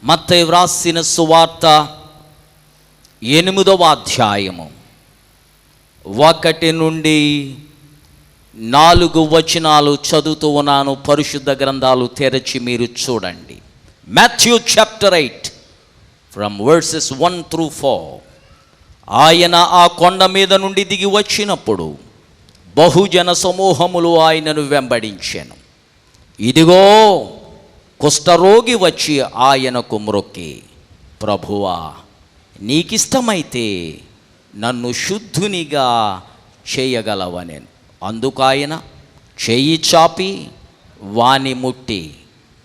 మత్తయి వ్రాసిన సువార్త 8వ అధ్యాయము 1 నుండి 4 వచనాలు చదువుతూ ఉన్నాను. పరిశుద్ధ గ్రంథాలు తెరచి మీరు చూడండి. Matthew chapter 8 from versus 1 through 4. ఆయన ఆ కొండ మీద నుండి దిగి వచ్చినప్పుడు బహుజన సమూహములు ఆయనను వెంబడించెను. ఇదిగో కుష్ఠరోగి వచ్చి ఆయనకు మ్రొక్కి, ప్రభువా, నీకిష్టమైతే నన్ను శుద్ధునిగా చేయగలవనెను. అందుకాయన చెయ్యి చాపి వాని ముట్టి,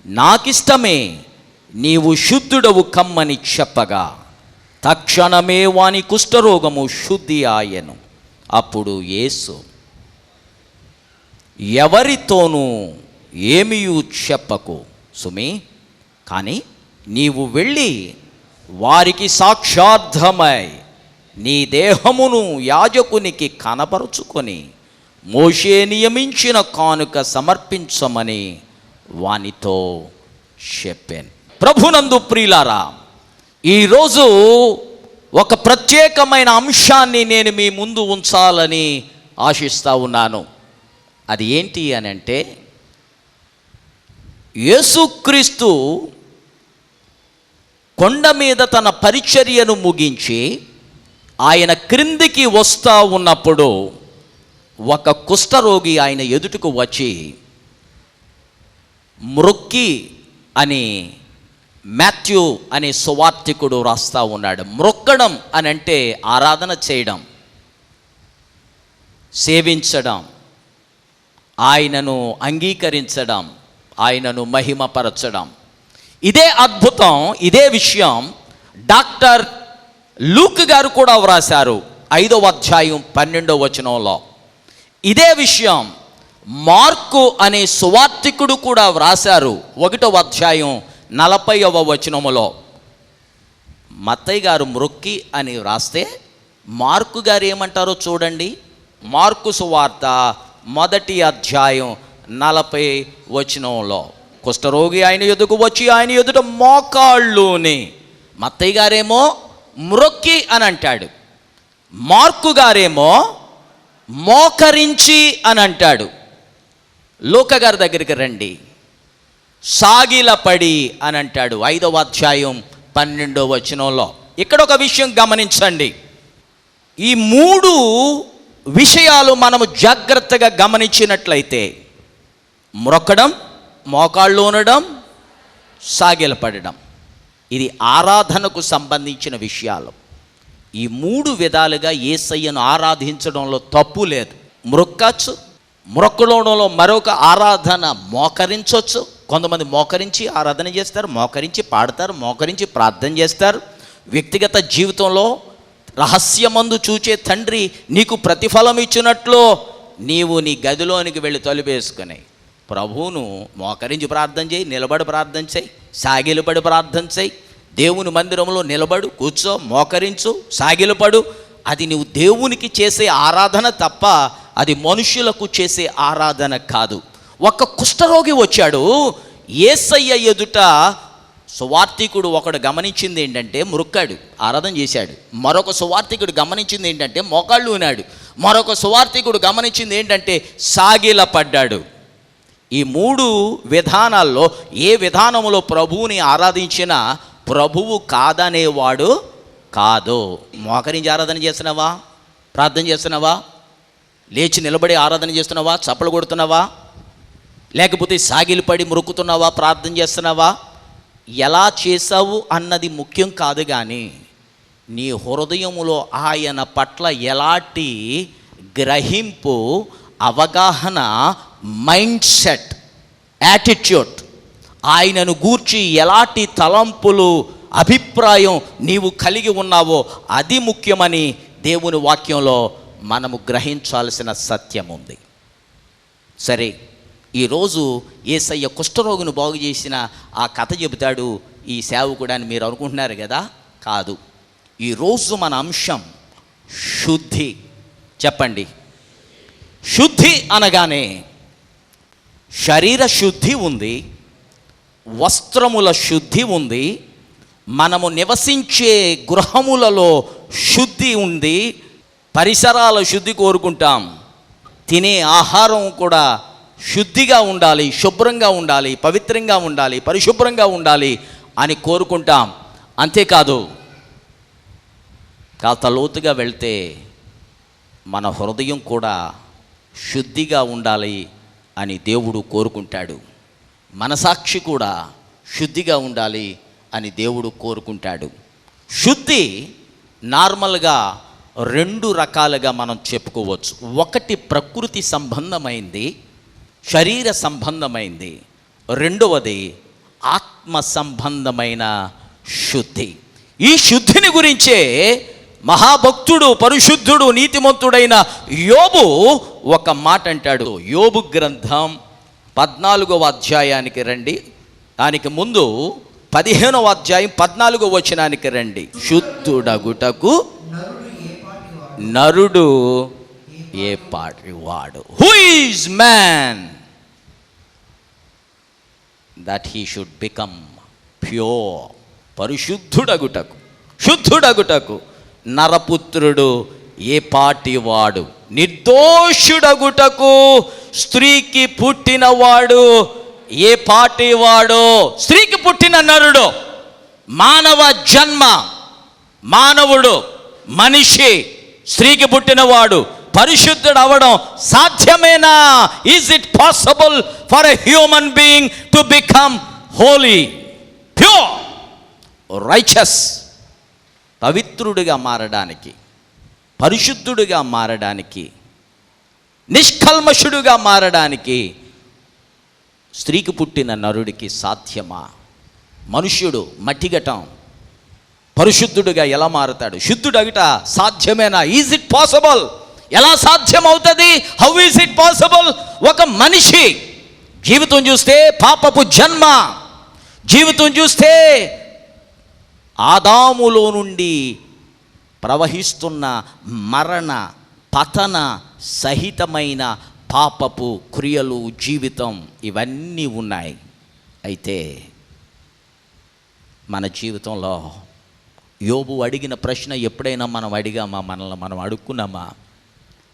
నాకిష్టమే, నీవు శుద్ధుడవు కమ్మని చెప్పగా తక్షణమే వాని కుష్ఠరోగము శుద్ధి ఆయెను. అప్పుడు యేసు, ఎవరితోనూ ఏమీయూ చెప్పకు సుమి, కానీ నీవు వెళ్ళి వారికి సాక్షార్థమై నీ దేహమును యాజకునికి కనపరుచుకొని మోషే నియమించిన కానుక సమర్పించమని వానితో చెప్పాను. ప్రభునందు ప్రియులారా, ఈరోజు ఒక ప్రత్యేకమైన అంశాన్ని నేను మీ ముందు ఉంచాలని ఆశిస్తూ ఉన్నాను. అది ఏంటి అని అంటే, యేసుక్రీస్తు కొండ మీద తన పరిచర్యను ముగించి ఆయన క్రిందికి వస్తూ ఉన్నప్పుడు ఒక కుష్ఠరోగి ఆయన ఎదుటకు వచ్చి మ్రొక్కి అని మాథ్యూ అనే సువార్తికుడు రాస్తూ ఉన్నాడు. మ్రొక్కడం అని అంటే ఆరాధన చేయడం, సేవించడం, ఆయనను అంగీకరించడం, ఆయనను మహిమపరచడం. ఇదే అద్భుతం, ఇదే విషయం డాక్టర్ లూక్ గారు కూడా వ్రాశారు 5వ అధ్యాయం 12వ వచనంలో. ఇదే విషయం మార్కు అనే సువార్తికుడు కూడా వ్రాశారు 1వ అధ్యాయం 40వ వచనములో. మత్తయి గారు మ్రొక్కి అని వ్రాస్తే మార్కు గారు ఏమంటారో చూడండి. మార్కు సువార్త 1వ అధ్యాయం 40వ వచనంలో, కుష్ఠరోగి ఆయన ఎదుగు వచ్చి ఆయన ఎదుట మోకాళ్ళుని. మత్తయి గారేమో మ్రొక్కి అని అంటాడు, మార్కు గారేమో మోకరించి అని అంటాడు. లూకా గారి దగ్గరికి రండి, సాగిలపడి అని అంటాడు 5వ అధ్యాయం 12వ వచనంలో. ఇక్కడ ఒక విషయం గమనించండి. ఈ 3 విషయాలు మనము జాగ్రత్తగా గమనించినట్లయితే, మ్రొక్కడం, మోకాళ్ళు ఉండడం, సాగిలపడడం, ఇది ఆరాధనకు సంబంధించిన విషయాలు. ఈ 3 విధాలుగా యేసయ్యను ఆరాధించడంలో తప్పు లేదు. మ్రొక్కచ్చు, మ్రొక్కడంలో మరొక ఆరాధన మోకరించవచ్చు. కొంతమంది మోకరించి ఆరాధన చేస్తారు, మోకరించి పాడతారు, మోకరించి ప్రార్థన చేస్తారు. వ్యక్తిగత జీవితంలో రహస్యమందు చూచే తండ్రి నీకు ప్రతిఫలం ఇచ్చినట్లు నీవు నీ గదిలోనికి వెళ్ళి తలుపేసుకుని ప్రభువును మోకరించి ప్రార్థన చేయి, నిలబడి ప్రార్థన చేయి, సాగిలపడి ప్రార్థన చేయి. దేవుని మందిరంలో నిలబడు, కూర్చో, మోకరించు, సాగిలపడు. అది నువ్వు దేవునికి చేసే ఆరాధన తప్ప అది మనుషులకు చేసే ఆరాధన కాదు. ఒక కుష్ఠరోగి వచ్చాడు యేసయ్య ఎదుట. సువార్తికుడు ఒకడు గమనించింది ఏంటంటే మ్రొక్కాడు, ఆరాధన చేశాడు. మరొక సువార్తికుడు గమనించింది ఏంటంటే మోకాళ్ళు ఉన్నాడు. మరొక సువార్తికుడు గమనించింది ఏంటంటే సాగిలపడ్డాడు. ఈ 3 విధానాల్లో ఏ విధానంలో ప్రభువుని ఆరాధించినా ప్రభువు కాదనేవాడు కాదు. మోకరించి ఆరాధన చేస్తున్నావా, ప్రార్థన చేస్తున్నావా, లేచి నిలబడి ఆరాధన చేస్తున్నావా, చప్పలు కొడుతున్నావా, లేకపోతే సాగిలిపడి మ్రొక్కుతున్నావా, ప్రార్థన చేస్తున్నావా, ఎలా చేసావు అన్నది ముఖ్యం కాదు. కానీ నీ హృదయములో ఆయన పట్ల ఎలాంటి గ్రహింపు, అవగాహన, మైండ్ సెట్, యాటిట్యూడ్, ఆయనను గూర్చి ఎలాంటి తలంపులు, అభిప్రాయం నీవు కలిగి ఉన్నావో అది ముఖ్యమని దేవుని వాక్యంలో మనము గ్రహించాల్సిన సత్యం ఉంది. సరే, ఈరోజు యేసయ్య కుష్ఠరోగిని బాగు చేసిన ఆ కథ చెబుతాడు ఈ సేవకుడు అని మీరు అనుకుంటున్నారు కదా. కాదు, ఈరోజు మన అంశం శుద్ధి. చెప్పండి, శుద్ధి అనగానే శరీర శుద్ధి ఉంది, వస్త్రముల శుద్ధి ఉంది, మనము నివసించే గృహములలో శుద్ధి ఉంది, పరిసరాల శుద్ధి కోరుకుంటాం. తినే ఆహారం కూడా శుద్ధిగా ఉండాలి, శుభ్రంగా ఉండాలి, పవిత్రంగా ఉండాలి, పరిశుభ్రంగా ఉండాలి అని కోరుకుంటాం. అంతేకాదు, కాస్త లోతుగా వెళ్తే మన హృదయం కూడా శుద్ధిగా ఉండాలి అని దేవుడు కోరుకుంటాడు. మనసాక్షి కూడా శుద్ధిగా ఉండాలి అని దేవుడు కోరుకుంటాడు. శుద్ధి నార్మల్గా 2 రకాలుగా మనం చెప్పుకోవచ్చు. ఒకటి ప్రకృతి సంబంధమైంది, శరీర సంబంధమైంది. రెండవది ఆత్మ సంబంధమైన శుద్ధి. ఈ శుద్ధిని గురించే మహాభక్తుడు, పరిశుద్ధుడు, నీతిమంతుడైన యోబు ఒక మాట అంటాడు. యోబు గ్రంథం 14వ అధ్యాయానికి రండి. దానికి ముందు 15వ అధ్యాయం 14వ వచనానికి రండి. శుద్ధుడగుటకు నరుడు ఏ పాటి వాడు? Who is man that he should become pure? పరిశుద్ధుడగుటకు, శుద్ధుడగుటకు నరపుత్రుడు ఏ పాటి వాడు? నిర్దోషుడగుటకు స్త్రీకి పుట్టినవాడు ఏ పాటి వాడు? స్త్రీకి పుట్టిన నరుడు, మానవ జన్మ, మానవుడు, మనిషి, స్త్రీకి పుట్టినవాడు పరిశుద్ధుడు అవడం సాధ్యమేనా? Is it possible for a human being to become holy, pure, righteous? పవిత్రుడిగా మారడానికి, పరిశుద్ధుడిగా మారడానికి, నిష్కల్మషుడుగా మారడానికి స్త్రీకి పుట్టిన నరుడికి సాధ్యమా? మనుష్యుడు మట్టిగటం పరిశుద్ధుడిగా ఎలా మారుతాడు? శుద్ధుడగట సాధ్యమేనా? Is it possible? ఎలా సాధ్యమవుతుంది? How is it possible? ఒక మనిషి జీవితం చూస్తే పాపపు జన్మ, జీవితం చూస్తే ఆదాములో నుండి ప్రవహిస్తున్న మరణ పతన సహితమైన పాపపు క్రియలు, జీవితం, ఇవన్నీ ఉన్నాయి. అయితే మన జీవితంలో యోబు అడిగిన ప్రశ్న ఎప్పుడైనా మనం అడిగామా? మనల్ని మనం అడుక్కున్నామా?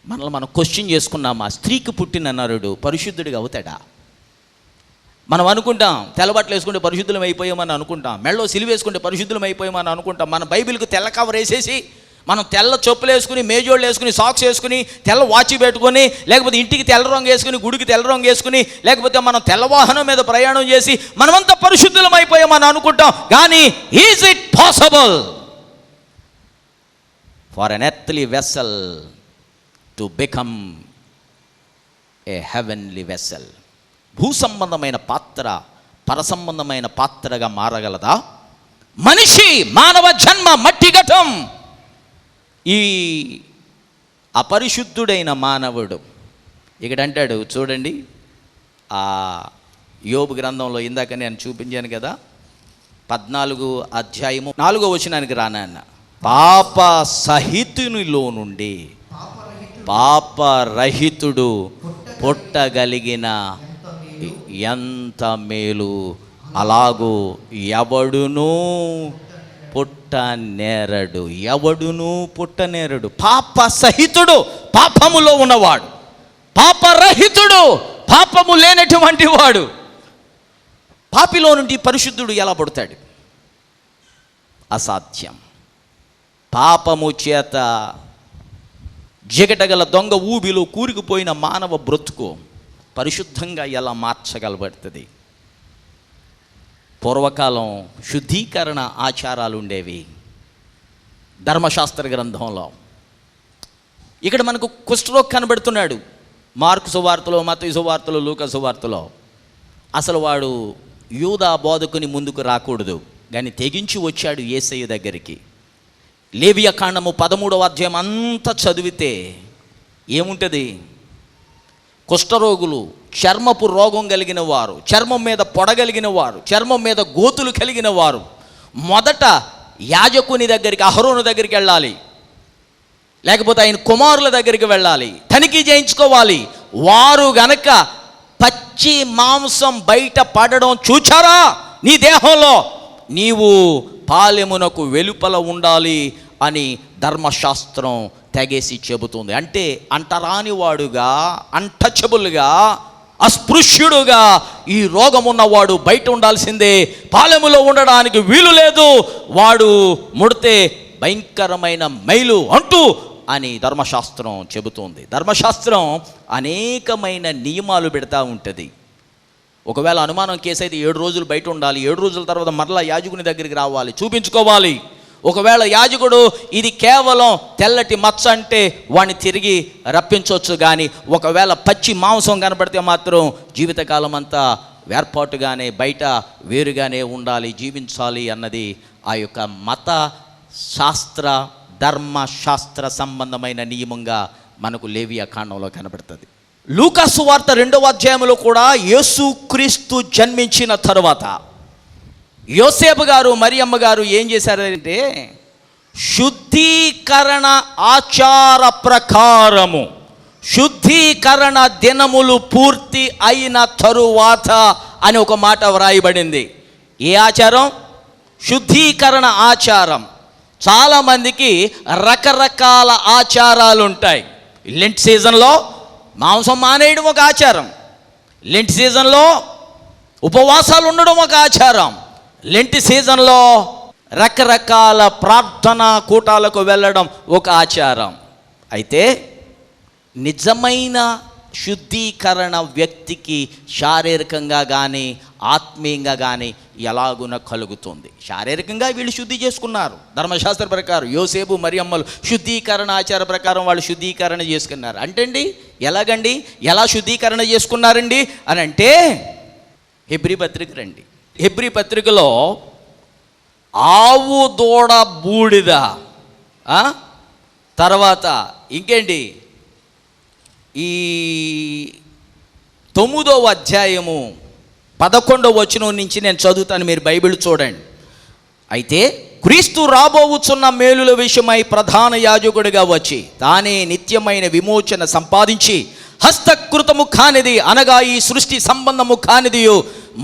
మనల్ని మనం క్వశ్చన్ చేసుకున్నామా? స్త్రీకి పుట్టిన నరుడు పరిశుద్ధుడిగా అవుతాడా? మనం అనుకుంటాం తెల్లబట్టలు వేసుకుంటే పరిశుద్ధులం అయిపోయామని అనుకుంటాం, మెళ్ళో సిలువ వేసుకుంటే పరిశుద్ధులం అయిపోయామని అనుకుంటాం. మన బైబిల్కి తెల్ల కవర్ వేసేసి, మనం తెల్ల చెప్పులు వేసుకుని, మేజోళ్ళు వేసుకుని, సాక్స్ వేసుకుని, తెల్ల వాచి పెట్టుకొని, లేకపోతే ఇంటికి తెల్ల రంగు వేసుకుని, గుడికి తెల్ల రంగు వేసుకుని, లేకపోతే మనం తెల్ల వాహనం మీద ప్రయాణం చేసి మనమంతా పరిశుద్ధులం అయిపోయామని అనుకుంటాం. కానీ is it possible for an earthly vessel to become a heavenly vessel? భూ సంబంధమైన పాత్ర పరసంబంధమైన పాత్రగా మారగలదా? మనిషి, మానవ జన్మ, మట్టిగటం. ఈ అపరిశుద్ధుడైన మానవుడు ఇక్కడ అంటాడు చూడండి, ఆ యోబు గ్రంథంలో ఇందాక నేను చూపించాను కదా, 14వ అధ్యాయము 4వ వచనానికి రానన్న, పాప సహితునిలో నుండి పాపరహితుడు పుట్టగలిగిన ఎంత మేలు, అలాగూ ఎవడునూ పుట్టనేరడు, ఎవడునూ పుట్టనేరడు. పాప సహితుడు, పాపములో ఉన్నవాడు, పాపరహితుడు, పాపము లేనటువంటి వాడు. పాపిలో నుండి పరిశుద్ధుడు ఎలా పుడతాడు? అసాధ్యం. పాపము చేత జిగటగల దొంగ ఊబిలో కూరుకుపోయిన మానవ బ్రతుకు పరిశుద్ధంగా ఎలా మార్చగలబడుతుంది? పూర్వకాలం శుద్ధీకరణ ఆచారాలు ఉండేవి ధర్మశాస్త్ర గ్రంథంలో. ఇక్కడ మనకు కుష్ఠరోగి కనబడుతున్నాడు మార్కు సువార్తలో, మత్తయి సువార్తలో, లూకా సువార్తలో. అసలు వాడు యూదా బోధకుని ముందుకు రాకూడదు, కానీ తెగించి వచ్చాడు యేసయ్య దగ్గరికి. లేవియ కాండము 13వ అధ్యాయం అంతా చదివితే ఏముంటుంది? కుష్ఠరోగులు, చర్మపు రోగం కలిగిన వారు, చర్మం మీద పొడగలిగిన వారు, చర్మం మీద గోతులు కలిగిన వారు మొదట యాజకుని దగ్గరికి, అహరోను దగ్గరికి వెళ్ళాలి, లేకపోతే ఆయన కుమారుల దగ్గరికి వెళ్ళాలి, తనిఖీ చేయించుకోవాలి. వారు గనక పచ్చి మాంసం బయట పడడం చూచారా నీ దేహంలో, నీవు పాలెమునకు వెలుపల ఉండాలి అని ధర్మశాస్త్రం తెగేసి చెబుతుంది. అంటే అంటరాని వాడుగా, అన్టచబుల్గా, అస్పృశ్యుడుగా ఈ రోగం ఉన్నవాడు బయట ఉండాల్సిందే, పాలెములో ఉండడానికి వీలు లేదు, వాడు ముడితే భయంకరమైన మైలు అంటూ అని ధర్మశాస్త్రం చెబుతుంది. ధర్మశాస్త్రం అనేకమైన నియమాలు పెడతా ఉంటుంది. ఒకవేళ అనుమానం కేసు అయితే 7 రోజులు బయట ఉండాలి, 7 రోజుల తర్వాత మరలా యాజకుని దగ్గరికి రావాలి, చూపించుకోవాలి. ఒకవేళ యాజకుడు ఇది కేవలం తెల్లటి మచ్చ అంటే వాడిని తిరిగి రప్పించవచ్చు, కానీ ఒకవేళ పచ్చి మాంసం కనబడితే మాత్రం జీవితకాలం అంతా వేర్పాటుగానే బయట వేరుగానే ఉండాలి, జీవించాలి అన్నది ఆ యొక్క మత శాస్త్ర ధర్మశాస్త్ర సంబంధమైన నియమంగా మనకు లేవియా కాండంలో కనబడుతుంది. లూకా సువార్త 2వ అధ్యాయంలో కూడా యేసుక్రీస్తు జన్మించిన తరువాత యోసేపు గారు మరియమ్మ గారు ఏం చేశారంటే, శుద్ధీకరణ ఆచార ప్రకారము శుద్ధీకరణ దినములు పూర్తి అయిన తరువాత అని ఒక మాట వ్రాయబడింది. ఏ ఆచారం? శుద్ధీకరణ ఆచారం. చాలామందికి రకరకాల ఆచారాలు ఉంటాయి. లెంట్ సీజన్లో మాంసం మానేయడం ఒక ఆచారం, లెంట్ సీజన్లో ఉపవాసాలు ఉండడం ఒక ఆచారం, లెంట్ సీజన్లో రకరకాల ప్రార్థనా కూటాలకు వెళ్ళడం ఒక ఆచారం. అయితే నిజమైన శుద్ధీకరణ వ్యక్తికి శారీరకంగా కానీ ఆత్మీయంగా కానీ ఎలాగున కలుగుతుంది. శారీరకంగా వీళ్ళు శుద్ధి చేసుకున్నారు ధర్మశాస్త్ర ప్రకారం. యోసేపు మరియమ్మలు శుద్ధీకరణ ఆచార ప్రకారం వాళ్ళు శుద్ధీకరణ చేసుకున్నారు. అంటే ఎలాగండి, ఎలా శుద్ధీకరణ చేసుకున్నారండి అని అంటే, హెబ్రీ పత్రిక రండి. హెబ్రీ పత్రికలో ఆవు దూడ బూడిద, తర్వాత ఇంకేంటి, ఈ 9వ అధ్యాయము 11వ వచనం నుంచి నేను చదువుతాను, మీరు బైబిల్ చూడండి. అయితే క్రీస్తు రాబోవుచున్న మేలుల విషయమై ప్రధాన యాజకుడిగా వచ్చి తానే నిత్యమైన విమోచన సంపాదించి హస్తకృతము కానిది అనగా ఈ సృష్టి సంబంధము కానిదియు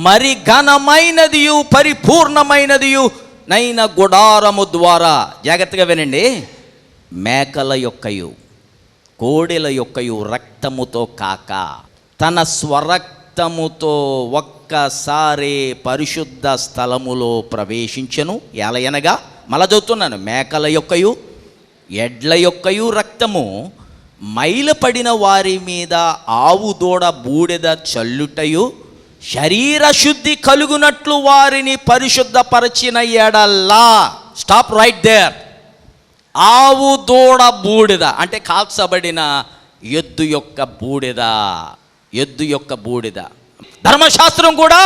మరి ఘనమైనదియు పరిపూర్ణమైనదియు నైన గుడారము ద్వారా, జాగ్రత్తగా వినండి, మేకల యొక్కయు కోడెల యొక్కయు రక్తముతో కాక తన స్వరక్తముతో ఒక్కసారి పరిశుద్ధ స్థలములో ప్రవేశించెను. ఎలయనగా మళ్ళా చదువుతున్నాను, మేకల యొక్కయు ఎడ్ల యొక్కయు రక్తము మైలపడిన వారి మీద ఆవు దూడ బూడిద చల్లుటయు శరీర శుద్ధి కలుగునట్లు వారిని పరిశుద్ధపరచిన ఎడల్లా. Stop right there. ఆవు దూడ బూడిద అంటే కాల్చబడిన ఎద్దు యొక్క బూడిద, ఎద్దు యొక్క బూడిద. ధర్మశాస్త్రం కూడా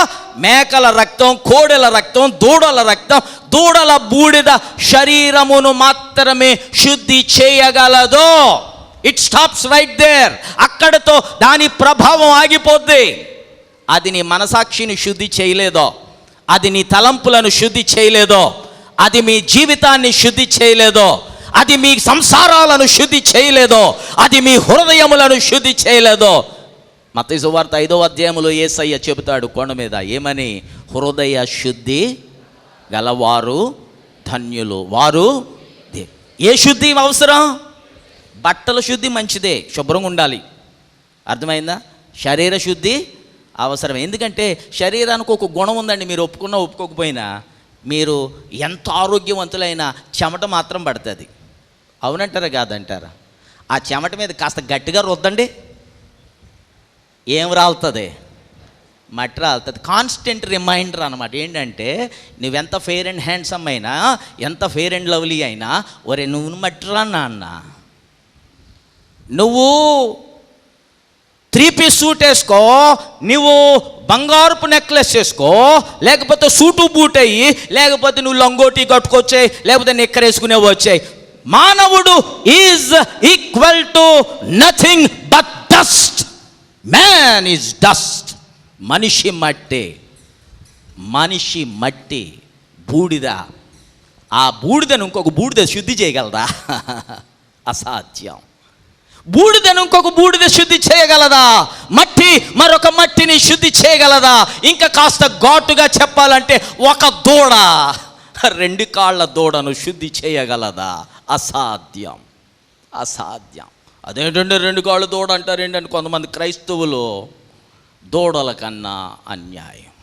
మేకల రక్తం, కోడెల రక్తం, దూడల రక్తం, దూడల బూడిద శరీరమును మాత్రమే శుద్ధి చేయగలదు. It stops right there. అక్కడతో దాని ప్రభావం ఆగిపోద్ది. అది నీ మనసాక్షిని శుద్ధి చేయలేదో, అది నీ తలంపులను శుద్ధి చేయలేదో, అది మీ జీవితాన్ని శుద్ధి చేయలేదో, అది మీ సంసారాలను శుద్ధి చేయలేదో, అది మీ హృదయములను శుద్ధి చేయలేదో. మత్తయి సువార్త 5వ అధ్యాయములో యేసయ్య చెబుతాడు కొండ మీద, ఏమని? హృదయ శుద్ధి గలవారు ధన్యులు, వారు. ఏ శుద్ధి అవసరం? బట్టల శుద్ధి మంచిదే, శుభ్రంగా ఉండాలి, అర్థమైందా? శరీర శుద్ధి అవసరం. ఎందుకంటే శరీరానికి ఒక గుణం ఉందండి, మీరు ఒప్పుకున్నా ఒప్పుకోకపోయినా. మీరు ఎంత ఆరోగ్యవంతులైనా చెమట మాత్రం పడుతుంది. అవునంటారా కాదంటారా? ఆ చెమట మీద కాస్త గట్టిగా రుద్దండి, ఏం రాలుతుంది? మట్టి రాలుతుంది. కాన్స్టెంట్ రిమైండర్ అనమాట. ఏంటంటే నువ్వెంత ఫెయిర్ అండ్ హ్యాండ్సమ్ అయినా, ఎంత ఫెయిర్ అండ్ లవ్లీ అయినా, ఒరే నువ్వు మట్టిరా నాన్న, నువ్వు 3-piece సూట్ వేసుకో, నువ్వు బంగారుపు నెక్లెస్ వేసుకో, లేకపోతే సూటు బూట్ అయ్యి, లేకపోతే నువ్వు లంగోటి కట్టుకొచ్చాయి, లేకపోతే నిక్కర్ వేసుకునే వచ్చాయి. మానవుడు is equal to nothing but dust. Man is dust. మనిషి మట్టి, మనిషి మట్టి, బూడిద. ఆ బూడిదను ఇంకొక బూడిద శుద్ధి చేయగలదా? అసాధ్యం. బూడిదను ఇంకొక బూడిద శుద్ధి చేయగలదా? మట్టి మరొక మట్టిని శుద్ధి చేయగలదా? ఇంకా కాస్త ఘాటుగా చెప్పాలంటే ఒక దూడ రెండు కాళ్ళ దూడను శుద్ధి చేయగలదా? అసాధ్యం, అసాధ్యం. అదేంటంటే రెండు కాళ్ళు దూడ అంటారు ఏంటంటే కొంతమంది క్రైస్తవులు దూడల కన్నా అన్యాయం.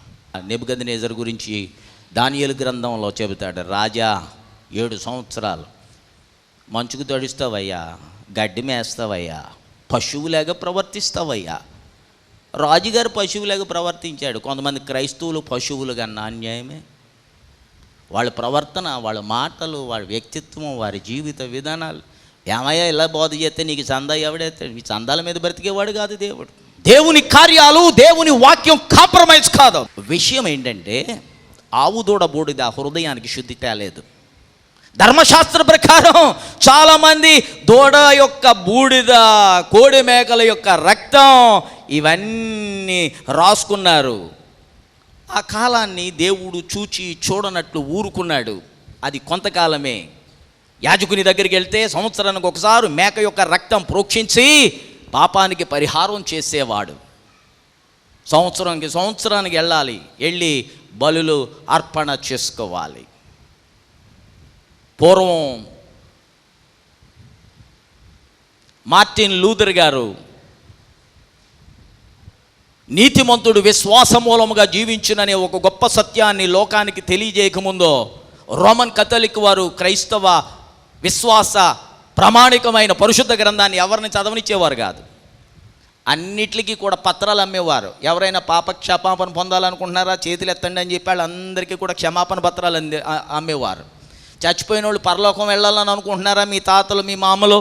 నెబుకద్నెజరు గురించి దానియేలు గ్రంథంలో చెబుతాడు, రాజా 7 సంవత్సరాలు మంచుకు తడుస్తావయ్యా, గడ్డి మేస్తావయ్యా, పశువులాగా ప్రవర్తిస్తావయ్యా. రాజుగారు పశువులాగా ప్రవర్తించాడు. కొంతమంది క్రైస్తవులు పశువులు కన్నా అన్యాయమే. వాళ్ళ ప్రవర్తన, వాళ్ళ మాటలు, వాళ్ళ వ్యక్తిత్వం, వారి జీవిత విధానాలు. ఏమయ్యా ఇలా బోధ చేస్తే నీకు చందా ఎవడైతే? ఈ చందాల మీద బ్రతికేవాడు కాదు దేవుడు. దేవుని కార్యాలు, దేవుని వాక్యం కాంప్రమైజ్ కాదు. విషయం ఏంటంటే ఆవు దూడ బూడిద హృదయానికి శుద్ధి తేలేదు. ధర్మశాస్త్ర ప్రకారం చాలామంది దూడ యొక్క బూడిద, కోడి మేకల యొక్క రక్తం ఇవన్నీ రాసుకున్నారు. ఆ కాలాన్ని దేవుడు చూచి చూడనట్లు ఊరుకున్నాడు. అది కొంతకాలమే. యాజకుని దగ్గరికి వెళ్తే సంవత్సరానికి ఒకసారి మేక యొక్క రక్తం ప్రోక్షించి పాపానికి పరిహారం చేసేవాడు. సంవత్సరానికి వెళ్ళి బలులు అర్పణ చేసుకోవాలి. పూర్వం మార్టిన్ లూథర్ గారు నీతిమంతుడు విశ్వాస మూలముగా జీవించుననే ఒక గొప్ప సత్యాన్ని లోకానికి తెలియజేయకముందో రోమన్ కథలిక్ వారు క్రైస్తవ విశ్వాస ప్రామాణికమైన పరిశుద్ధ గ్రంథాన్ని ఎవరిని చదవనిచ్చేవారు కాదు. అన్నిటికీ కూడా పత్రాలు అమ్మేవారు. ఎవరైనా పాప క్షమాపణ పొందాలనుకుంటున్నారా చేతులు ఎత్తండి అని చెప్పి వాళ్ళందరికీ కూడా క్షమాపణ పత్రాలు అమ్మేవారు. చచ్చిపోయిన వాళ్ళు పరలోకం వెళ్ళాలని అనుకుంటున్నారా, మీ తాతలు మీ మామలు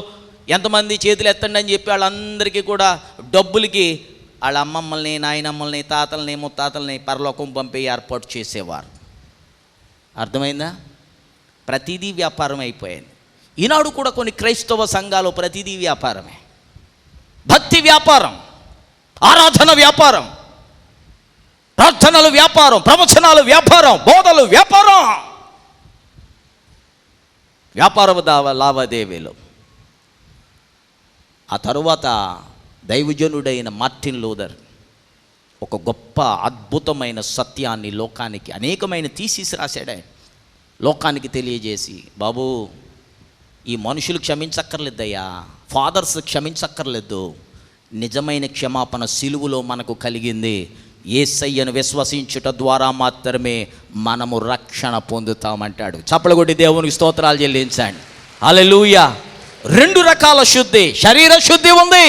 ఎంతమంది చేతులు ఎత్తండి అని చెప్పి వాళ్ళందరికీ కూడా డబ్బులకి వాళ్ళ అమ్మమ్మల్ని, నాయనమ్మల్ని, తాతల్ని, ముత్తాతల్ని పరలోకం పంపే ఏర్పాటు చేసేవారు. అర్థమైందా? ప్రతిదీ వ్యాపారం అయిపోయింది. ఈనాడు కూడా కొన్ని క్రైస్తవ సంఘాలు ప్రతిదీ వ్యాపారమే. భక్తి వ్యాపారం, ఆరాధన వ్యాపారం, ప్రార్థనలు వ్యాపారం, ప్రవచనాలు వ్యాపారం, బోధలు వ్యాపారం, వ్యాపార లావాదేవీలు. ఆ తరువాత దైవజనుడైన మార్టిన్ లూథర్ ఒక గొప్ప అద్భుతమైన సత్యాన్ని లోకానికి అనేకమైన థీసిస్ రాశాడు. లోకానికి తెలియజేసి, బాబు ఈ మనుషులు క్షమించక్కర్లేదయ్యా, ఫాదర్స్ క్షమించక్కర్లేదు, నిజమైన క్షమాపణ సిలువలో మనకు కలిగింది. యేసయ్యను విశ్వసించుట ద్వారా మాత్రమే మనము రక్షణ పొందుతామంటాడు. చప్పలు కొట్టి దేవునికి స్తోత్రాలు చెల్లించండి. హల్లెలూయా. 2 రకాల శుద్ధి, శరీర శుద్ధి ఉంది,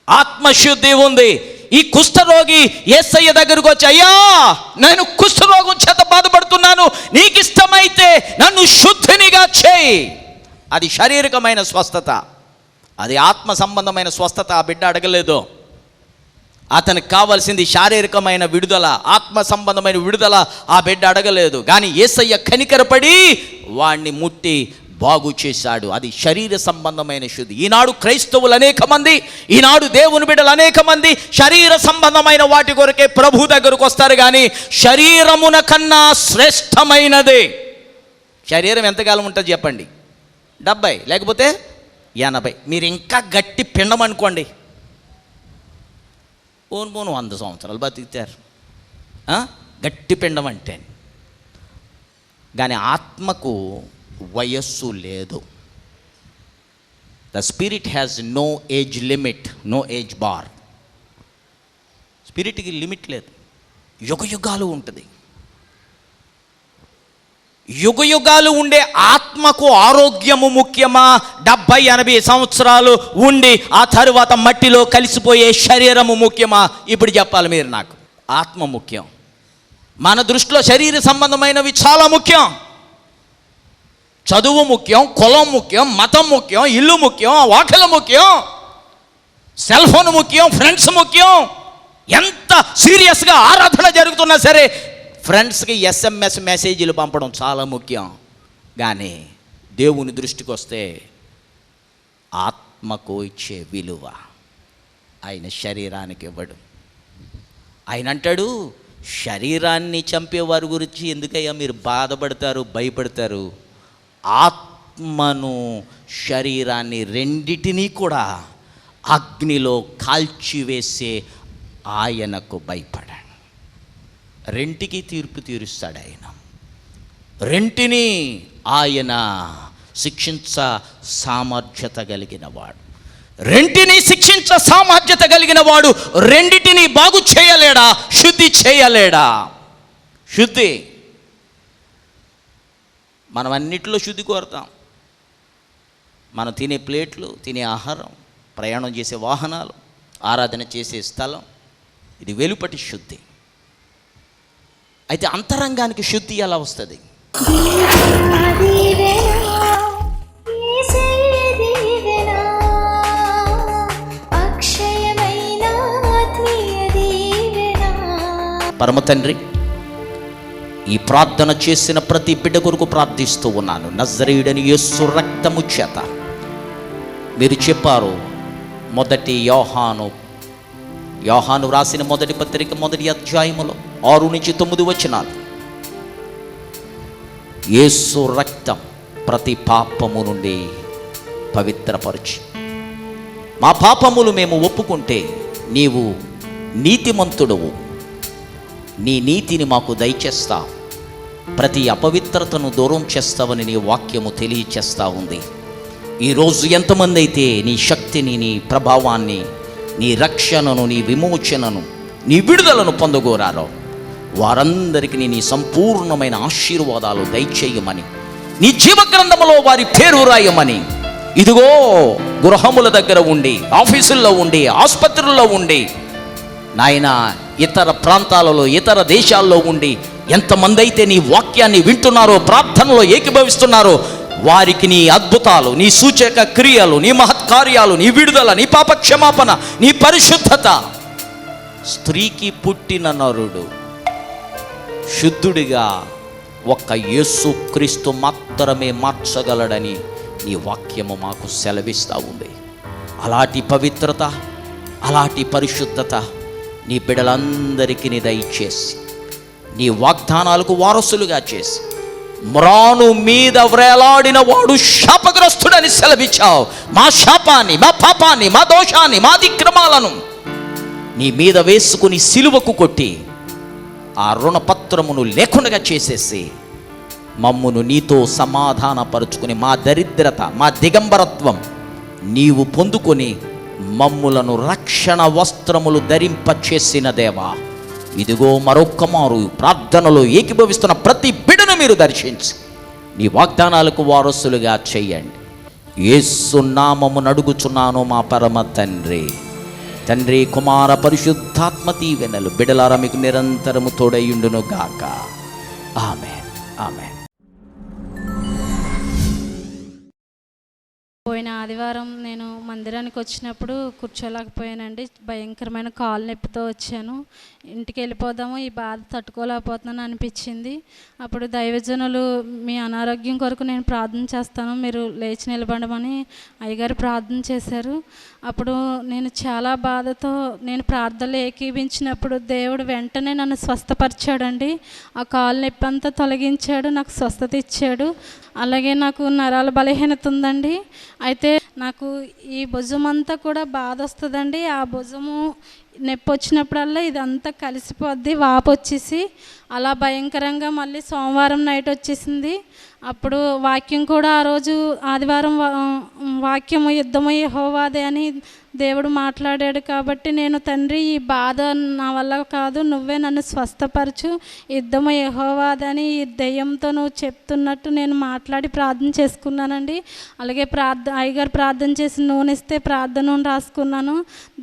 ఆత్మశుద్ధి ఉంది. ఈ కుష్ఠరోగి యేసయ్య దగ్గరకు వచ్చి, అయ్యా నేను కుష్ఠరోగం చేత బాధపడుతున్నాను, నీకు ఇష్టమైతే నన్ను శుద్ధినిగా చేయి. అది శారీరకమైన స్వస్థత, అది ఆత్మ సంబంధమైన స్వస్థత. ఆ బిడ్డ అడగలేదు. అతనికి కావాల్సింది శారీరకమైన విడుదల, ఆత్మ సంబంధమైన విడుదల ఆ బిడ్డ అడగలేదు. కానీ యేసయ్య కనికరపడి వాణ్ణి ముట్టి బాగు చేశాడు. అది శరీర సంబంధమైన శుద్ధి. ఈనాడు క్రైస్తవులు అనేక మంది, ఈనాడు దేవుని బిడ్డలు అనేక మంది శరీర సంబంధమైన వాటి కొరకే ప్రభు దగ్గరకు వస్తారు. కానీ శరీరమున కన్నా శ్రేష్టమైనది. శరీరం ఎంతకాలం ఉంటుంది చెప్పండి? 70 లేకపోతే 80. మీరు ఇంకా గట్టి పిండం అనుకోండి, పోను 100 సంవత్సరాలు బతికితారు. గట్టి పిండం అంటే. కానీ ఆత్మకు వయస్సు లేదు. The spirit has no age limit, no age bar. స్పిరిట్కి లిమిట్ లేదు, యుగయుగాలు ఉంటుంది. యుగయుగాలు ఉండే ఆత్మకు ఆరోగ్యము ముఖ్యమా? 70-80 సంవత్సరాలు ఉండి ఆ తరువాత మట్టిలో కలిసిపోయే శరీరము ముఖ్యమా? ఇప్పుడు చెప్పాలి మీరు నాకు. ఆత్మ ముఖ్యం. మన దృష్టిలో శరీర సంబంధమైనవి చాలా ముఖ్యం. చదువు ముఖ్యం, కులం ముఖ్యం, మతం ముఖ్యం, ఇల్లు ముఖ్యం, వాకిల ముఖ్యం, సెల్ ఫోన్ ముఖ్యం, ఫ్రెండ్స్ ముఖ్యం. ఎంత సీరియస్గా ఆరాధన జరుగుతున్నా సరే ఫ్రెండ్స్కి SMS మెసేజీలు పంపడం చాలా ముఖ్యం. కానీ దేవుని దృష్టికి వస్తే ఆత్మకు ఇచ్చే విలువ ఆయన శరీరానికి ఇవ్వడు. ఆయన అంటాడు, శరీరాన్ని చంపేవారి గురించి ఎందుకయ్యా మీరు బాధపడతారు, భయపడతారు? ఆత్మను, శరీరాన్ని రెండిటినీ కూడా అగ్నిలో కాల్చివేసే ఆయనకు భయపడండి. రెంటికి తీర్పు తీరుస్తాడు ఆయన. రెంటిని ఆయన శిక్షించ సామర్థ్యత కలిగిన వాడు. రెంటిని శిక్షించ సామర్థ్యత కలిగిన వాడు రెండిటిని బాగు చేయలేడా? శుద్ధి చేయలేడా? శుద్ధి. మనం అన్నిటిలో శుద్ధి కోరుతాం. మనం తినే ప్లేట్లు, తినే ఆహారం, ప్రయాణం చేసే వాహనాలు, ఆరాధన చేసే స్థలం, ఇది వెలుపటి శుద్ధి. అయితే అంతరంగానికి శుద్ధి ఎలా వస్తుంది? పరమ తండ్రి, ఈ ప్రార్థన చేసిన ప్రతి బిడ్డ కొరకు ప్రార్థిస్తూ ఉన్నాను. నజరేయుడని యేసు రక్తము చేత మీరు చెప్పారు. మొదటి యోహాను రాసిన మొదటి పత్రిక 1వ అధ్యాయములో 6-9 వచనాలు. యేసు రక్తం ప్రతి పాపము నుండి పవిత్రపరిచి, మా పాపములు మేము ఒప్పుకుంటే నీవు నీతిమంతుడవు, నీ నీతిని మాకు దయచేస్తావు, ప్రతి అపవిత్రతను దూరం చేస్తావని నీ వాక్యము తెలియచేస్తూ ఉంది. ఈరోజు ఎంతమంది అయితే నీ శక్తిని, నీ ప్రభావాన్ని, నీ రక్షణను, నీ విమోచనను, నీ విడుదలను పొందగోరారో వారందరికీ నీ సంపూర్ణమైన ఆశీర్వాదాలు దయచేయమని, నీ జీవగ్రంథములో వారి పేరు రాయమని, ఇదిగో గృహముల దగ్గర ఉండి, ఆఫీసుల్లో ఉండి, ఆసుపత్రుల్లో ఉండి, నాయన ఇతర ప్రాంతాలలో, ఇతర దేశాల్లో ఉండి ఎంతమంది అయితే నీ వాక్యాన్ని వింటున్నారో, ప్రార్థనలో ఏకీభవిస్తున్నారో వారికి నీ అద్భుతాలు, నీ సూచక క్రియలు, నీ మహత్కార్యాలు, నీ విడుదల, నీ పాప క్షమాపణ, నీ పరిశుద్ధత. స్త్రీకి పుట్టిన నరుడు శుద్ధుడిగా ఒక్క యేసుక్రీస్తు మాత్రమే మార్చగలడని నీ వాక్యము మాకు సెలవిస్తూ ఉంది. అలాంటి పవిత్రత, అలాంటి పరిశుద్ధత నీ బిడ్డలందరికీ నీ దయచేసి, నీ వాగ్దానాలకు వారసులుగా చేసి, మ్రాను మీద వ్రేలాడిన వాడు శాపగ్రస్తుడని సెలవిచ్చావు. మా శాపాన్ని, మా పాపాన్ని, మా దోషాన్ని, మా అతిక్రమాలను నీ మీద వేసుకుని సిలువకు కొట్టి ఆ రుణపత్రమును లేకుండా చేసేసి మమ్మును నీతో సమాధానపరుచుకుని, మా దరిద్రత, మా దిగంబరత్వం నీవు పొందుకొని మమ్ములను రక్షణ వస్త్రములు ధరింపచేసిన దేవా, ఇదిగో మరొక్క మారు ప్రార్థనలో ఏకీభవిస్తున్న ప్రతి బిడ్డను మీరు దర్శించి నీ వాగ్దానాలకు వారసులుగా చేయండి. యేసు నామమున అడుగుచున్నాను మా పరమ తండ్రి. తండ్రి, కుమార, పరిశుద్ధాత్మ దీవెనలు బిడ్డలారా మీకు నిరంతరము తోడైయుండును గాక. ఆమేన్, ఆమేన్. పోయిన ఆదివారం నేను మందిరానికి వచ్చినప్పుడు కూర్చోలేకపోయానండి. భయంకరమైన కాలు నొప్పితో వచ్చాను. ఇంటికి వెళ్ళిపోదాము, ఈ బాధ తట్టుకోలేకపోతున్నాను అనిపించింది. అప్పుడు దైవజనులు, మీ అనారోగ్యం కొరకు నేను ప్రార్థన చేస్తాను, మీరు లేచి నిలబడమని అయ్యగారు ప్రార్థన చేశారు. అప్పుడు నేను చాలా బాధతో నేను ప్రార్థనలు ఏకీభించినప్పుడు దేవుడు వెంటనే నన్ను స్వస్థపరిచాడండి. ఆ కాలు నొప్పి అంతా తొలగించాడు, నాకు స్వస్థత ఇచ్చాడు. అలాగే నాకు నరాల బలహీనత ఉందండి. అయితే నాకు ఈ భుజం అంతా కూడా బాధ వస్తుందండి. ఆ భుజము నొప్పి వచ్చినప్పుడల్లా ఇదంతా కలిసిపోద్ది, వాపు వచ్చేసి అలా భయంకరంగా మళ్ళీ సోమవారం నైట్ వచ్చేసింది. అప్పుడు వాక్యం కూడా ఆ రోజు ఆదివారం వాక్యము యుద్ధము యెహోవాదే అని దేవుడు మాట్లాడాడు. కాబట్టి నేను, తండ్రి, ఈ బాధ నా వల్ల కాదు, నువ్వే నన్ను స్వస్థపరచు, యుద్ధము యెహోవాదే అని ఈ దెయ్యంతో నువ్వు చెప్తున్నట్టు నేను మాట్లాడి ప్రార్థన చేసుకున్నానండి. అలాగే అయ్యగారు ప్రార్థన చేసి నూనె ఇస్తే ప్రార్థన నూనె రాసుకున్నాను.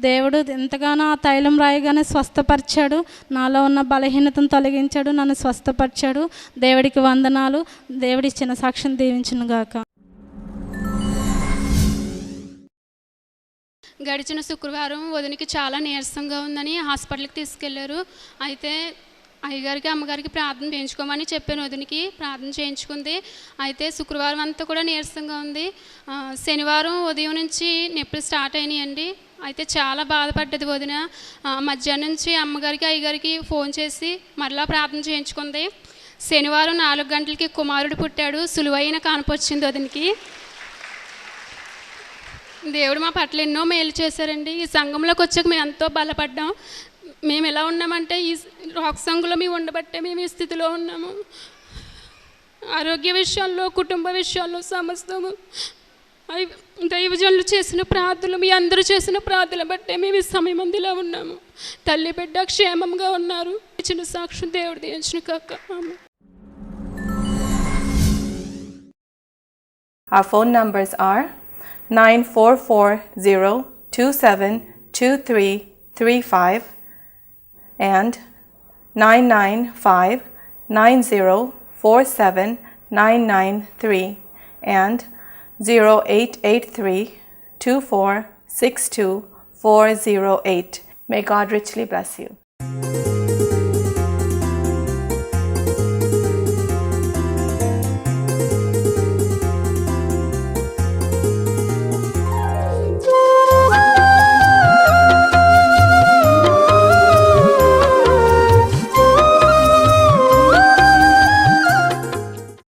దేవుడు ఎంతగానో ఆ తైలం రాయగానే స్వస్థపరిచాడు, నాలో ఉన్న బలహీనతను తొలగించాడు, నన్ను స్వస్థపరిచాడు. దేవుడికి వందనాలు. దేవుడి చిన్న సాక్ష్యం దీవించును గాక. గడిచిన శుక్రవారం వదినికి చాలా నీరసంగా ఉందని హాస్పిటల్కి తీసుకెళ్లారు. అయితే అయ్యగారికి, అమ్మగారికి ప్రార్థన చేయించుకోమని చెప్పాను. వదినికి ప్రార్థన చేయించుకుంది. అయితే శుక్రవారం అంతా కూడా నీరసంగా ఉంది. శనివారం ఉదయం నుంచి నొప్పులు స్టార్ట్ అయినాయండి. అయితే చాలా బాధపడ్డది వదిన. మధ్యాహ్నం నుంచి అమ్మగారికి, అయ్యగారికి ఫోన్ చేసి మరలా ప్రార్థన చేయించుకుంది. శనివారం 4 గంటలకి కుమారుడు పుట్టాడు. సులువైన కానుపు వచ్చింది వదినికి. దేవుడు మా పట్ల ఎన్నో మేలు చేశారండి. ఈ సంఘంలోకి వచ్చాక మేము ఎంతో బలపడ్డాం. మేము ఎలా ఉన్నామంటే ఈ రాక్ సంఘంలో మేము ఉండబట్టే మేము ఈ స్థితిలో ఉన్నాము. ఆరోగ్య విషయాల్లో, కుటుంబ విషయాల్లో సమస్తము దైవజనులు చేసిన ప్రార్థనలు, మీ అందరూ చేసిన ప్రార్థనలు బట్టే మేము ఈ సమయమందిలో ఉన్నాము. తల్లి బిడ్డ క్షేమంగా ఉన్నారు. ఇచ్చిన సాక్ష్యం దేవుడు దీవించును కాక. ఆమేన్. Our phone numbers are 9440272335 and 99590479993 and 0883246248. May God richly bless you.